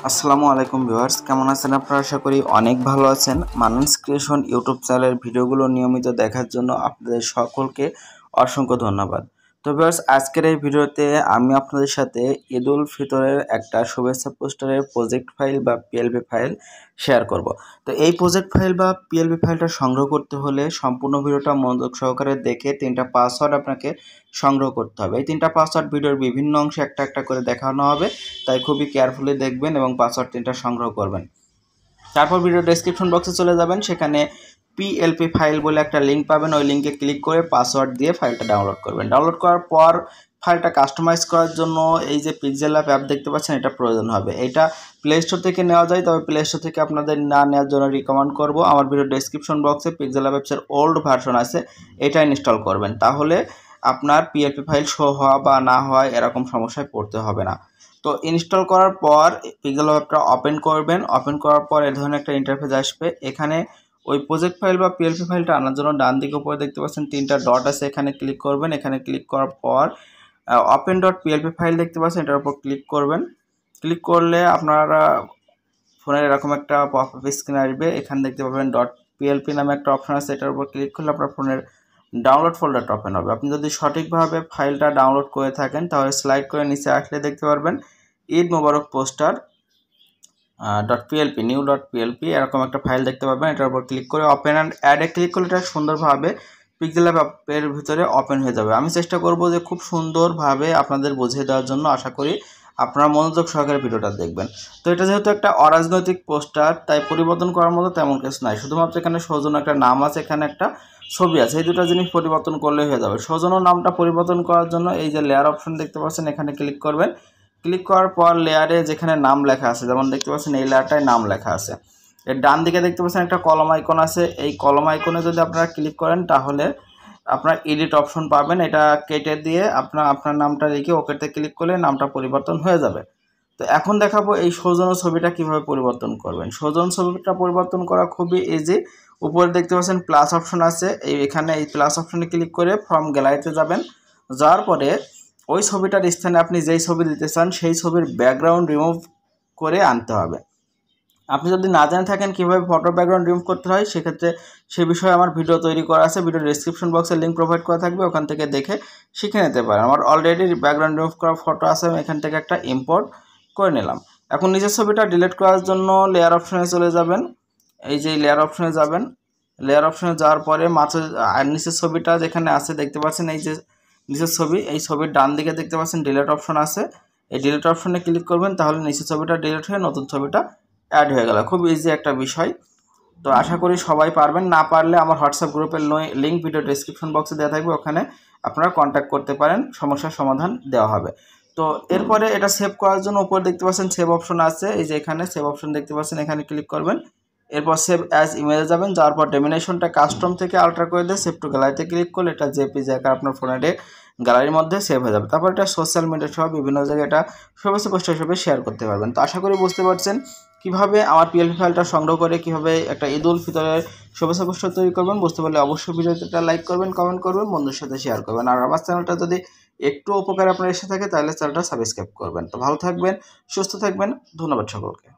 আসসালামু আলাইকুম ভিউয়ার্স, কেমন আছেন আপনারা? আশা করি অনেক ভালো আছেন। মানান্স ক্রিয়েশন ইউটিউব চ্যানেলের ভিডিওগুলো নিয়মিত দেখার জন্য আপনাদের সকলকে অসংখ্য ধন্যবাদ। তো ভিউয়ার্স, আজকের এই ভিডিওতে আমি আপনাদের সাথে ঈদ উল ফিতরের একটা শুভেচ্ছা পোস্টারের প্রজেক্ট ফাইল বা পিএলপি ফাইল শেয়ার করব। তো এই প্রজেক্ট ফাইল বা পিএলপি ফাইলটা সংগ্রহ করতে হলে সম্পূর্ণ ভিডিওটা মনোযোগ সহকারে দেখে 3টা পাসওয়ার্ড আপনাকে সংগ্রহ করতে হবে। এই 3টা পাসওয়ার্ড ভিডিওর বিভিন্ন অংশে একটা একটা করে দেখানো হবে, তাই খুবই কেয়ারফুলি দেখবেন এবং পাসওয়ার্ড 3টা সংগ্রহ করবেন। তারপর ভিডিও ডেসক্রিপশন বক্সে চলে যাবেন, সেখানে পিএলপি ফাইল বলে একটা লিঙ্ক পাবেন। ওই লিঙ্কে ক্লিক করে পাসওয়ার্ড দিয়ে ফাইলটা ডাউনলোড করবেন। ডাউনলোড করার পর ফাইলটা কাস্টমাইজ করার জন্য এই যে পিক্সেলল্যাব অ্যাপ দেখতে পাচ্ছেন, এটা প্রয়োজন হবে। এটা প্লে স্টোর থেকে নেওয়া যায়, তবে প্লে স্টোর থেকে আপনাদের না নেওয়ার জন্য রিকমেন্ড করব। আমার ভিডিও ডেসক্রিপশন বক্সে পিক্সেলল্যাব অ্যাপসের ওল্ড ভার্সন আছে, এটা ইনস্টল করবেন। তাহলে আপনার পিএলপি ফাইল শো হওয়া বা না হওয়া এরকম সমস্যায় পড়তে হবে না। তো ইনস্টল করার পর পিক্সেলল্যাব অ্যাপটা ওপেন করবেন। ওপেন করার পর এই ধরনের একটা ইন্টারফেস আসবে। এখানে ওই প্রজেক্ট ফাইল বা পিএলপি ফাইলটা আনার জন্য ডান দিকে উপরে দেখতে পাচ্ছেন 3টা ডট আছে, এখানে ক্লিক করবেন। এখানে ক্লিক করার পর ওপেন ডট পিএলপি ফাইল দেখতে পাচ্ছেন, এটার উপর ক্লিক করবেন। ক্লিক করলে আপনারা ফোনের এরকম একটা পপআপ স্ক্রিন আসবে। এখানে দেখতে পাবেন ডট পিএলপি নামে একটা অপশন আছে, এটার উপর ক্লিক করলে আপনার ফোনের ডাউনলোড ফোল্ডারটা ওপেন হবে। আপনি যদি সঠিকভাবে ফাইলটা ডাউনলোড করে থাকেন তাহলে স্লাইড করে নিচে আসলে দেখতে পারবেন ঈদ মুবারক পোস্টার .plp নিউ .plp এরকম একটা ফাইল দেখতে পাবেন। এটার উপর ক্লিক করে ওপেন অ্যান্ড অ্যাডে ক্লিক করলে এটা সুন্দরভাবে পিক্সেলল্যাব অ্যাপের ভিতরে ওপেন হয়ে যাবে। আমি চেষ্টা করব যে খুব সুন্দরভাবে আপনাদের বুঝিয়ে দেওয়ার জন্য। আশা করি আপনারা মনোযোগ সহকারে ভিডিওটা দেখবেন। তো এটা যেহেতু একটা অরাজনৈতিক পোস্টার, তাই পরিবর্তন করার মতো তেমন কিছু নাই। শুধুমাত্র এখানে সৌজন্য একটা নাম আছে, এখানে একটা ছবি আছে, এই দুটো জিনিস পরিবর্তন করলে হয়ে যাবে। সৌজন্য নামটা পরিবর্তন করার জন্য এই যে লেয়ার অপশন দেখতে পাচ্ছেন, এখানে ক্লিক করবেন। ক্লিক করার পর লেয়ারে যেখানে নাম লেখা আছে, যেমন দেখতে পাচ্ছেন এই লেয়ারটায় নাম লেখা আছে। এর ডান দিকে দেখতে পাচ্ছেন একটা কলম আইকন আছে। এই কলম আইকনে যদি আপনারা ক্লিক করেন তাহলে আপনার এডিট অপশন পাবেন। এটা কেটে দিয়ে আপনার নামটা লিখে ওকেতে ক্লিক করলে নামটা পরিবর্তন হয়ে যাবে। তো এখন দেখাবো এই সৌজন্য ছবিটা কিভাবে পরিবর্তন করবেন। সৌজন্য ছবিটা পরিবর্তন করা খুবই ইজি। উপরে দেখতে পাচ্ছেন প্লাস অপশন আছে, এখানে এই প্লাস অপশনে ক্লিক করে ফ্রম গ্যালারিতে যাবেন। যাওয়ার পরে ওই ছবিটার স্থানে আপনি যেই ছবি দিতে চান সেই ছবির ব্যাকগ্রাউন্ড রিমুভ করে আনতে হবে। আপনি যদি না জেনে থাকেন কীভাবে ফটো ব্যাকগ্রাউন্ড রিমুভ করতে হয়, সেক্ষেত্রে সে বিষয়ে আমার ভিডিও তৈরি করা আছে। ভিডিও ডেসক্রিপশন বক্সে লিঙ্ক প্রোভাইড করা থাকবে, ওখান থেকে দেখে শিখে নিতে পারেন। আমার অলরেডি ব্যাকগ্রাউন্ড রিমুভ করা ফটো আছে, আমি এখান থেকে একটা ইম্পোর্ট করে নিলাম। এখন নিজের ছবিটা ডিলিট করার জন্য লেয়ার অপশনে চলে যাবেন। এই যে লেয়ার অপশনে যাবেন, লেয়ার অপশনে যাওয়ার পরে মাঝে আর নিচের ছবিটা যেখানে আছে দেখতে পাচ্ছেন, এই যে নিচের ছবি, এই ছবির ডান দিকে দেখতে পাচ্ছেন ডিলিট অপশন আছে। এই ডিলিট অপশনে ক্লিক করবেন, তাহলে নিচের ছবিটা ডিলিট হয়ে নতুন ছবিটা অ্যাড হয়ে গেল। খুব ইজি একটা বিষয়। তো আশা করি সবাই পারবেন। না পারলে আমার হোয়াটসঅ্যাপ গ্রুপের লিঙ্ক ভিডিও ডেসক্রিপশন বক্সে দেওয়া থাকবে, ওখানে আপনারা কন্ট্যাক্ট করতে পারেন, সমস্যার সমাধান দেওয়া হবে। তো এরপরে এটা সেভ করার জন্য উপরে দেখতে পাচ্ছেন সেভ অপশন আছে, এই যে এখানে সেভ অপশন দেখতে পাচ্ছেন, এখানে ক্লিক করবেন। এরপর সেভ অ্যাজ ইমেজে যাবেন। যাওয়ার পর ডেমিনেশনটা কাস্টম থেকে আল্ট্রা করে দিয়ে সেভ টু গ্যালারিতে ক্লিক করলে এটা জেপিজি আকারে আপনার ফোনের গ্যালারির মধ্যে সেভ হয়ে যাবে। তারপর এটা সোশ্যাল মিডিয়া সহ বিভিন্ন জায়গায় এটা শুভেচ্ছা পোস্টার হিসেবে শেয়ার করতে পারবেন। তো আশা করি বুঝতে পারছেন কীভাবে আমার পিএলপি ফাইলটা সংগ্রহ করে কীভাবে একটা ঈদ উল ফিতরের শুভেচ্ছা পোস্টার তৈরি করবেন। বুঝতে পারলে অবশ্যই ভিডিওটা লাইক করবেন, কমেন্ট করবেন, বন্ধুদের সাথে শেয়ার করবেন। আর আমার চ্যানেলটা যদি একটু উপকার আপনার এসে থাকে তাহলে চ্যানেলটা সাবস্ক্রাইব করবেন। তো ভালো থাকবেন, সুস্থ থাকবেন, ধন্যবাদ সকলকে।